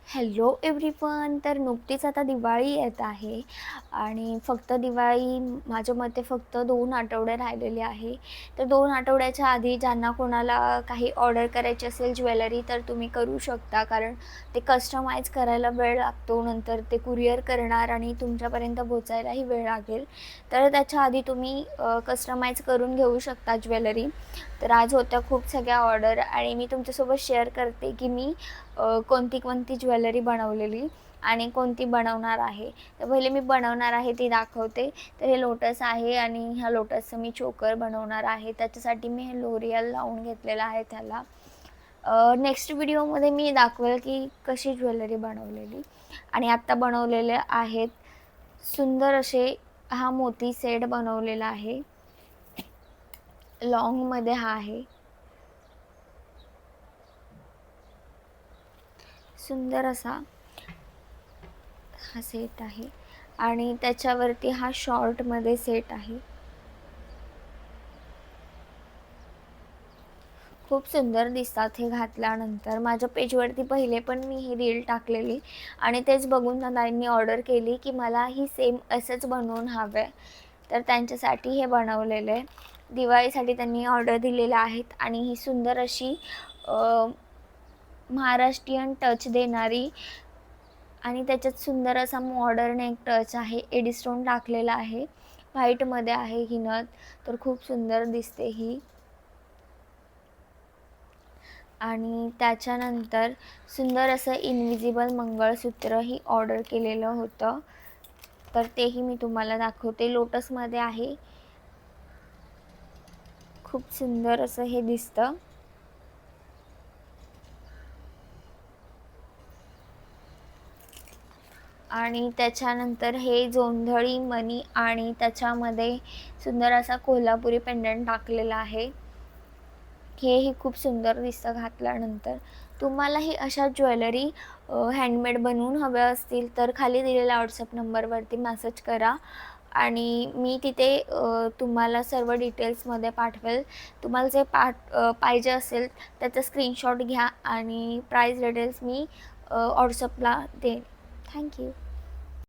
Hello everyone. तर नुकतीच आता दिवाळी येत आहे आणि फक्त दिवाळी माझ्या मते फक्त 2 आठवडे राहिलेले आहे. तर 2 आठवड्याच्या आधी ज्यांना कोणाला काही ऑर्डर करायची असेल ज्वेलरी तर तुम्ही करू शकता. कारण ते कस्टमाइज करायला वेळ लागतो, नंतर ते कुरिअर करणार आणि तुमच्यापर्यंत पोहोचायलाही वेळ लागेल. तर त्याच्या आधी तुम्ही कस्टमाइज करून घेऊ शकता ज्वेलरी. तर आज होत्या खूप सगळ्या ऑर्डर आणि मी तुमच्यासोबत शेअर करते की मी कोणती कोणती ज्वेलरी बनवलेली आणि कोणती बनवणार आहे. तर पहिले मी बनवणार आहे ती दाखवते. तर हे लोटस आहे आणि ह्या लोटसचं मी चोकर बनवणार आहे. त्याच्यासाठी मी हे लोरियल लावून घेतलेलं आहे त्याला. नेक्स्ट व्हिडिओमध्ये मी दाखवेल की कशी ज्वेलरी बनवलेली. आणि आत्ता बनवलेले आहेत सुंदर असे हा मोती सेट बनवलेला आहे. लॉंगमध्ये हा आहे. सुंदर असा हा सेट आहे आणि त्याच्यावरती हा शॉर्टमध्ये सेट आहे. खूप सुंदर दिसतात हे घातल्यानंतर. माझ्या पेजवरती पहिले पण मी ही रील टाकलेली आणि तेच बघून ताईंनी ऑर्डर केली की मला ही सेम असंच बनवून हवं आहे. तर त्यांच्यासाठी हे बनवलेलं आहे. दिवाळीसाठी त्यांनी ऑर्डर दिलेल्या आहेत आणि ही सुंदर अशी महाराष्ट्रीयन टच देणारी आणि त्याच्यात सुंदर असा मॉडर्न एक टच आहे. एडी स्टोन टाकलेला आहे. व्हाईटमध्ये आहे ही नथ. तर खूप सुंदर दिसते ही. आणि त्याच्यानंतर सुंदर असं इनविजिबल मंगळसूत्रही ऑर्डर केलेलं होतं. तर तेही मी तुम्हाला दाखवते. लोटसमध्ये आहे. खूप सुंदर असं हे दिसतं. आणि त्याच्यानंतर हे जोंधळी मणी आणि त्याच्यामध्ये सुंदर असा कोल्हापुरी पेंडंट टाकलेला आहे. हेही खूप सुंदर दिसतं घातल्यानंतर. तुम्हालाही अशा ज्वेलरी हँडमेड बनवून हव्या असतील तर खाली दिलेल्या व्हॉट्सअप नंबरवरती मेसेज करा आणि मी तिथे तुम्हाला सर्व डिटेल्समध्ये पाठवेल. तुम्हाला जे पाहिजे असेल त्याचा स्क्रीनशॉट घ्या आणि प्राईस डिटेल्स मी व्हॉट्सअपला देईन. Thank you.